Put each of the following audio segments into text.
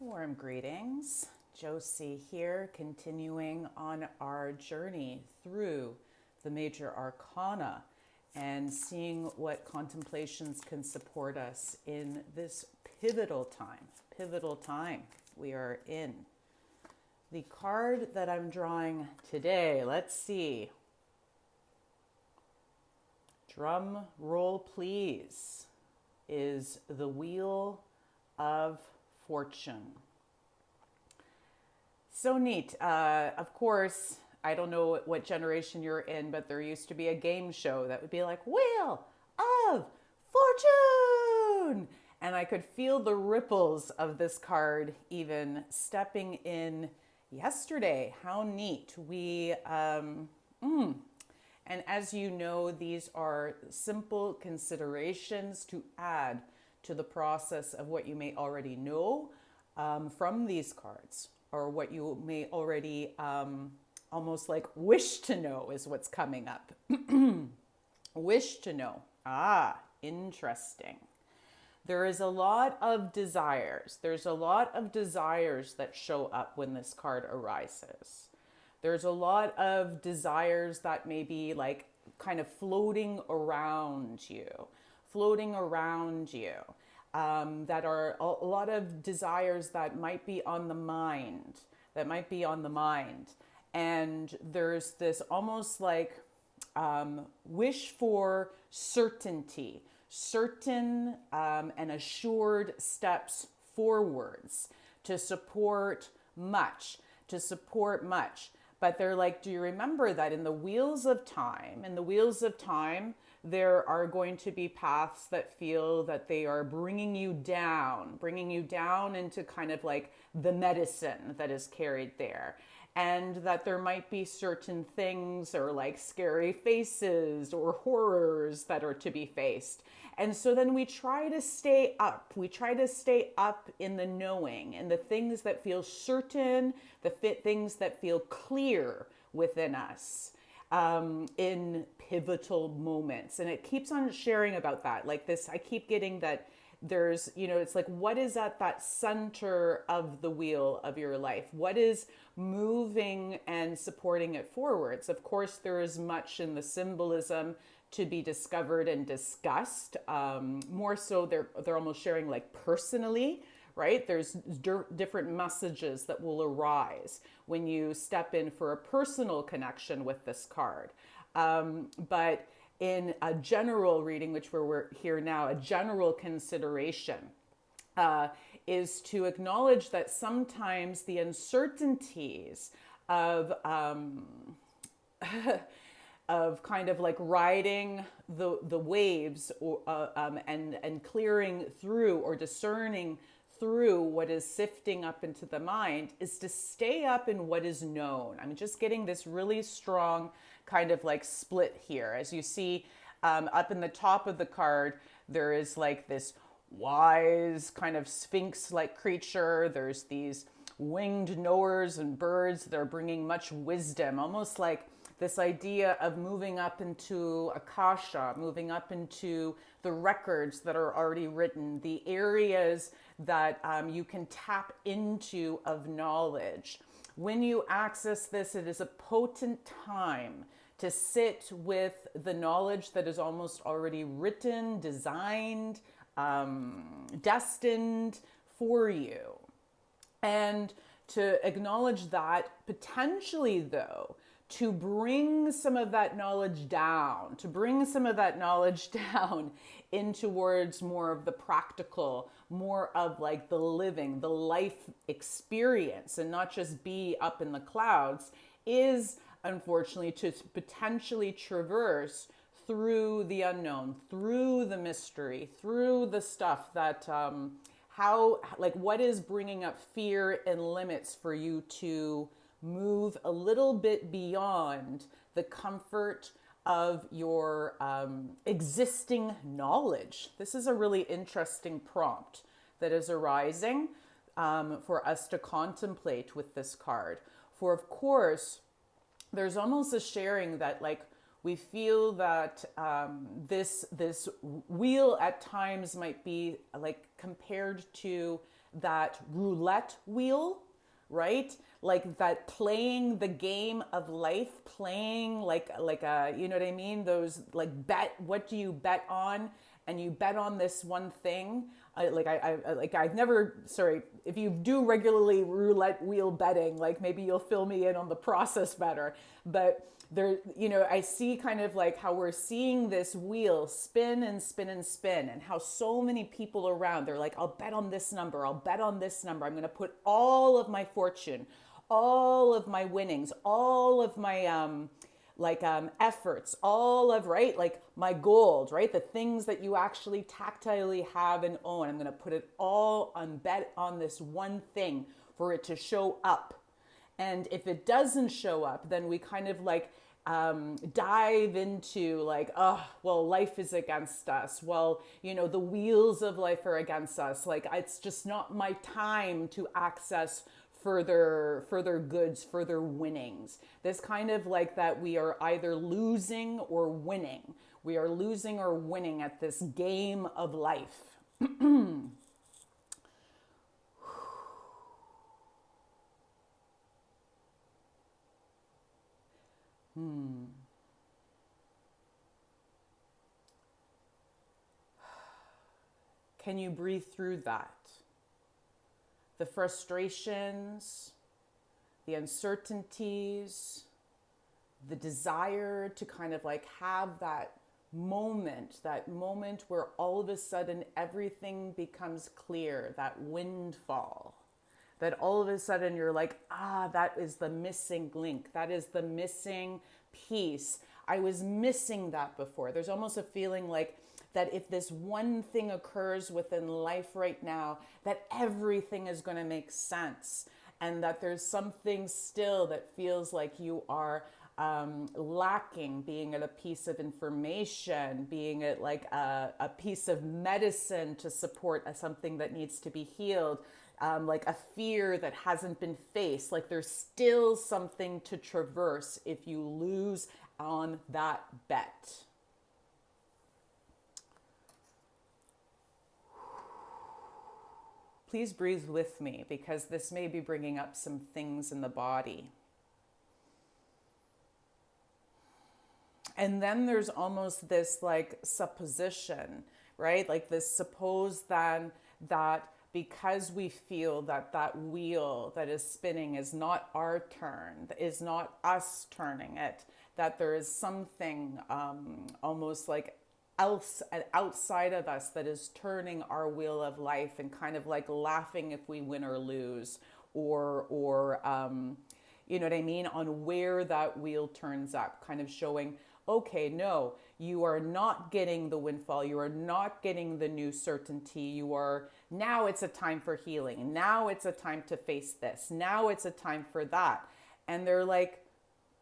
Warm greetings. Josie here, continuing on our journey through the Major Arcana and seeing what contemplations can support us in this pivotal time we are in. The card that I'm drawing today, let's see. Drum roll, please, is the Wheel of Fortune. So neat. Of course, I don't know what generation you're in, but there used to be a game show that would be like, Wheel of Fortune! And I could feel the ripples of this card even stepping in yesterday. How neat. And as you know, these are simple considerations to add to the process of what you may already know from these cards, or what you may already almost like wish to know is what's coming up. Wish to know. Interesting. There is a lot of desires. There's a lot of desires that show up when this card arises. There's a lot of desires that may be like kind of floating around you, that are a lot of desires that might be on the mind, And there's this almost like wish for certainty, certain and assured steps forwards to support much. But they're like, do you remember that in the wheels of time, there are going to be paths that feel that they are bringing you down into kind of like the medicine that is carried there. And that there might be certain things or like scary faces or horrors that are to be faced. And so then we try to stay up. We try to stay up in the knowing and the things that feel certain, things that feel clear within us in pivotal moments. And it keeps on sharing about that. Like this, I keep getting that there's, it's like, what is at that center of the wheel of your life? What is moving and supporting it forwards? Of course, there is much in the symbolism to be discovered and discussed. More so, they're almost sharing like personally, right? There's different messages that will arise when you step in for a personal connection with this card. But in a general reading, which we're here now, a general consideration is to acknowledge that sometimes the uncertainties of of kind of like riding the waves or, and clearing through or discerning through what is sifting up into the mind is to stay up in what is known. I'm just getting this really strong kind of like split here. As you see up in the top of the card, there is like this wise kind of sphinx-like creature. There's these winged knowers and birds that are bringing much wisdom, almost like this idea of moving up into Akasha, moving up into the records that are already written, the areas that you can tap into of knowledge. When you access this, it is a potent time to sit with the knowledge that is almost already written, designed, destined for you. And to acknowledge that potentially, though, to bring some of that knowledge down, in towards more of the practical, more of like the living, the life experience, and not just be up in the clouds, is unfortunately to potentially traverse through the unknown, through the mystery, through the stuff that what is bringing up fear and limits for you to move a little bit beyond the comfort of your existing knowledge. This is a really interesting prompt that is arising for us to contemplate with this card. For of course, there's almost a sharing that like we feel that this wheel at times might be like compared to that roulette wheel, right? Like that, playing the game of life, playing like a, you know what I mean? Those like bet, what do you bet on? And you bet on this one thing. I've never, sorry, if you do regularly roulette wheel betting, like maybe you'll fill me in on the process better. But there, you know, I see kind of like how we're seeing this wheel spin and spin and spin, and how so many people around, they're like, I'll bet on this number, I'll bet on this number, I'm going to put all of my fortune, all of my winnings, all of my efforts, all of, right, like my gold, right, the things that you actually tactilely have and own, I'm going to put it all on, bet on this one thing for it to show up. And if it doesn't show up, then we kind of like dive into like, oh, well, life is against us. Well, you know, the wheels of life are against us. Like, it's just not my time to access further goods, further winnings. This kind of like that we are either losing or winning. We are losing or winning at this game of life. Can you breathe through that? The frustrations, the uncertainties, the desire to kind of like have that moment where all of a sudden everything becomes clear, that windfall, that all of a sudden you're like, that is the missing link. That is the missing piece. I was missing that before. There's almost a feeling like that if this one thing occurs within life right now, that everything is going to make sense. And that there's something still that feels like you are lacking, being it a piece of information, being it like a piece of medicine to support something that needs to be healed, like a fear that hasn't been faced. Like there's still something to traverse if you lose on that bet. Please breathe with me, because this may be bringing up some things in the body. And then there's almost this like supposition, right? Like this suppose then that because we feel that that wheel that is spinning is not our turn, is not us turning it, that there is something almost like else outside of us that is turning our wheel of life, and kind of like laughing if we win or lose, or you know what I mean, on where that wheel turns up, kind of showing, okay, no, you are not getting the windfall, you are not getting the new certainty, you are, now it's a time for healing, now it's a time to face this, now it's a time for that. And they're like,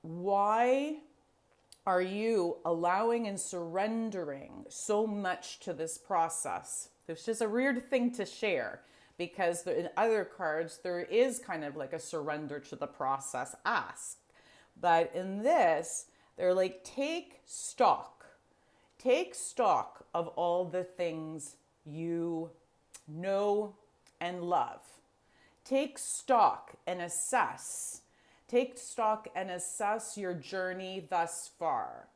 why are you allowing and surrendering so much to this process? This is a weird thing to share, because in other cards, there is kind of like a surrender to the process ask. But in this, they're like, take stock of all the things you know and love. Take stock and assess. Take stock and assess your journey thus far.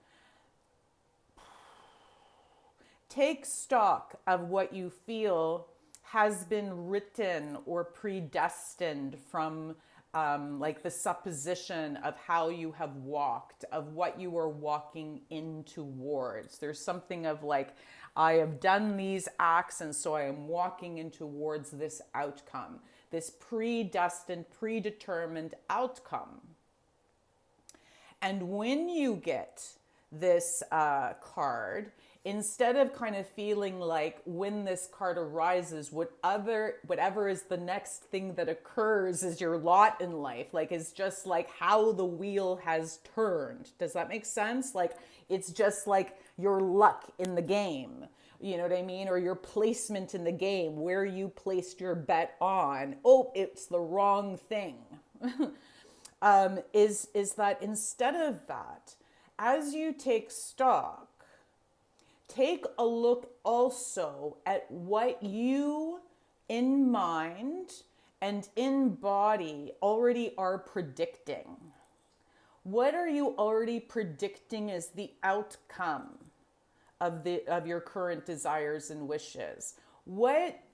Take stock of what you feel has been written or predestined from like the supposition of how you have walked, of what you are walking in towards. There's something of like, I have done these acts, and so I am walking in towards this outcome, this predestined, predetermined outcome. And when you get this card, instead of kind of feeling like when this card arises, whatever is the next thing that occurs is your lot in life, like it's just like how the wheel has turned. Does that make sense? Like it's just like your luck in the game. You know what I mean? Or your placement in the game, where you placed your bet on. Oh, it's the wrong thing. Is that instead of that, as you take stock, take a look also at what you in mind and in body already are predicting? What are you already predicting as the outcome of your current desires and wishes?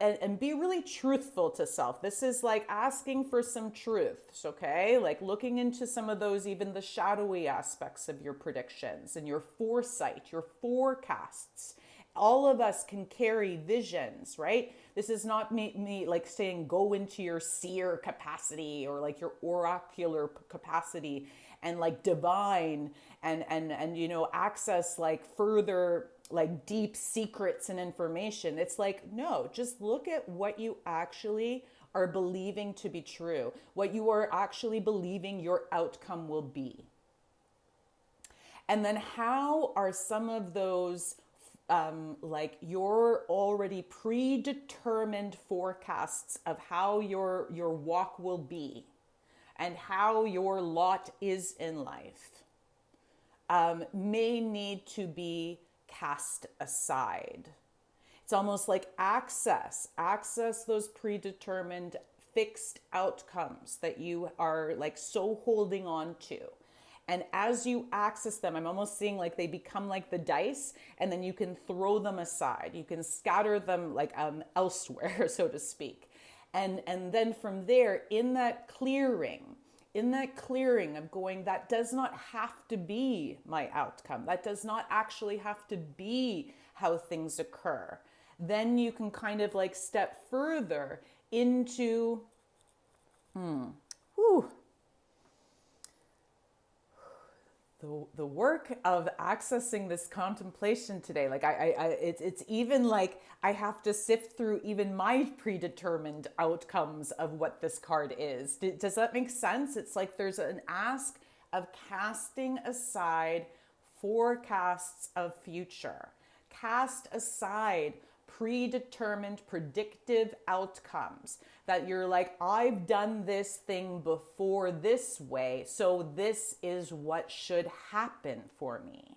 And be really truthful to self. This is like asking for some truths, okay? Like looking into some of those, even the shadowy aspects of your predictions and your foresight, your forecasts. All of us can carry visions, right? This is not me like saying go into your seer capacity or like your oracular capacity and like divine and you know, access like further like deep secrets and information. It's like, no, just look at what you actually are believing to be true, what you are actually believing your outcome will be. And then how are some of those like your already predetermined forecasts of how your walk will be and how your lot is in life may need to be cast aside. It's almost like access those predetermined fixed outcomes that you are like so holding on to. And as you access them, I'm almost seeing like they become like the dice, and then you can throw them aside. You can scatter them like elsewhere, so to speak. And then from there, in that clearing of going, that does not have to be my outcome. That does not actually have to be how things occur. Then you can kind of like step further into, the work of accessing this contemplation today. Like it's even like I have to sift through even my predetermined outcomes of what this card is. Does that make sense? It's like there's an ask of casting aside forecasts of future. Cast aside predetermined predictive outcomes that you're like, I've done this thing before this way, so this is what should happen for me.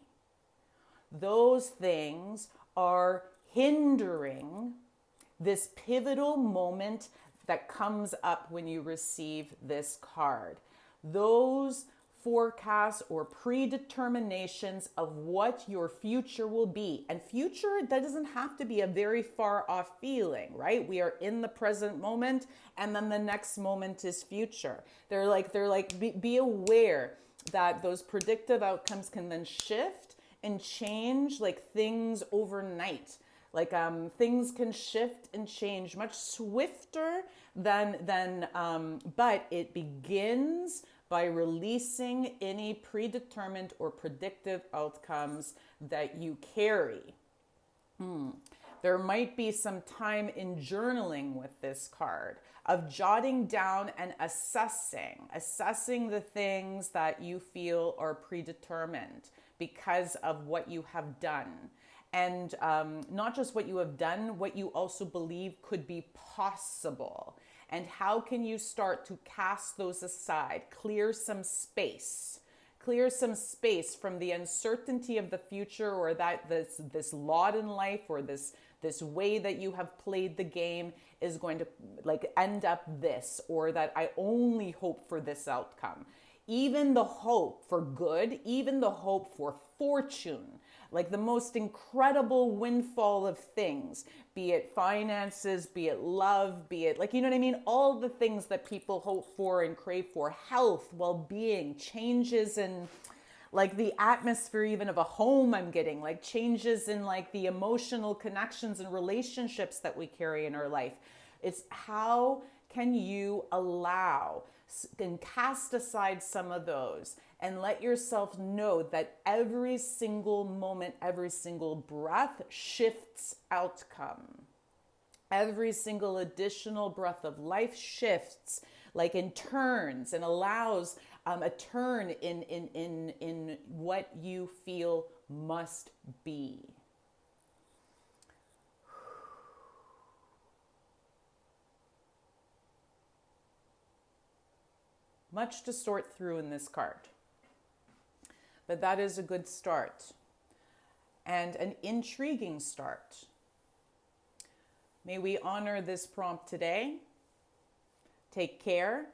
Those things are hindering this pivotal moment that comes up when you receive this card. Those forecasts or predeterminations of what your future will be. And future, that doesn't have to be a very far off feeling, right? We are in the present moment, and then the next moment is future. They're like be aware that those predictive outcomes can then shift and change like things overnight. Like things can shift and change much swifter than but it begins by releasing any predetermined or predictive outcomes that you carry. There might be some time in journaling with this card, of jotting down and assessing the things that you feel are predetermined because of what you have done. And not just what you have done, what you also believe could be possible. And how can you start to cast those aside, clear some space from the uncertainty of the future, or that this lot in life, or this way that you have played the game is going to like end up this, or that I only hope for this outcome. Even the hope for good, even the hope for fortune, like the most incredible windfall of things, be it finances, be it love, be it like, you know what I mean? All the things that people hope for and crave for, health, well-being, changes in like the atmosphere even of a home I'm getting, like changes in like the emotional connections and relationships that we carry in our life. It's how can you allow and cast aside some of those and let yourself know that every single moment, every single breath shifts outcome. Every single additional breath of life shifts like in turns and allows a turn in what you feel must be. Much to sort through in this card, but that is a good start and an intriguing start. May we honor this prompt today. Take care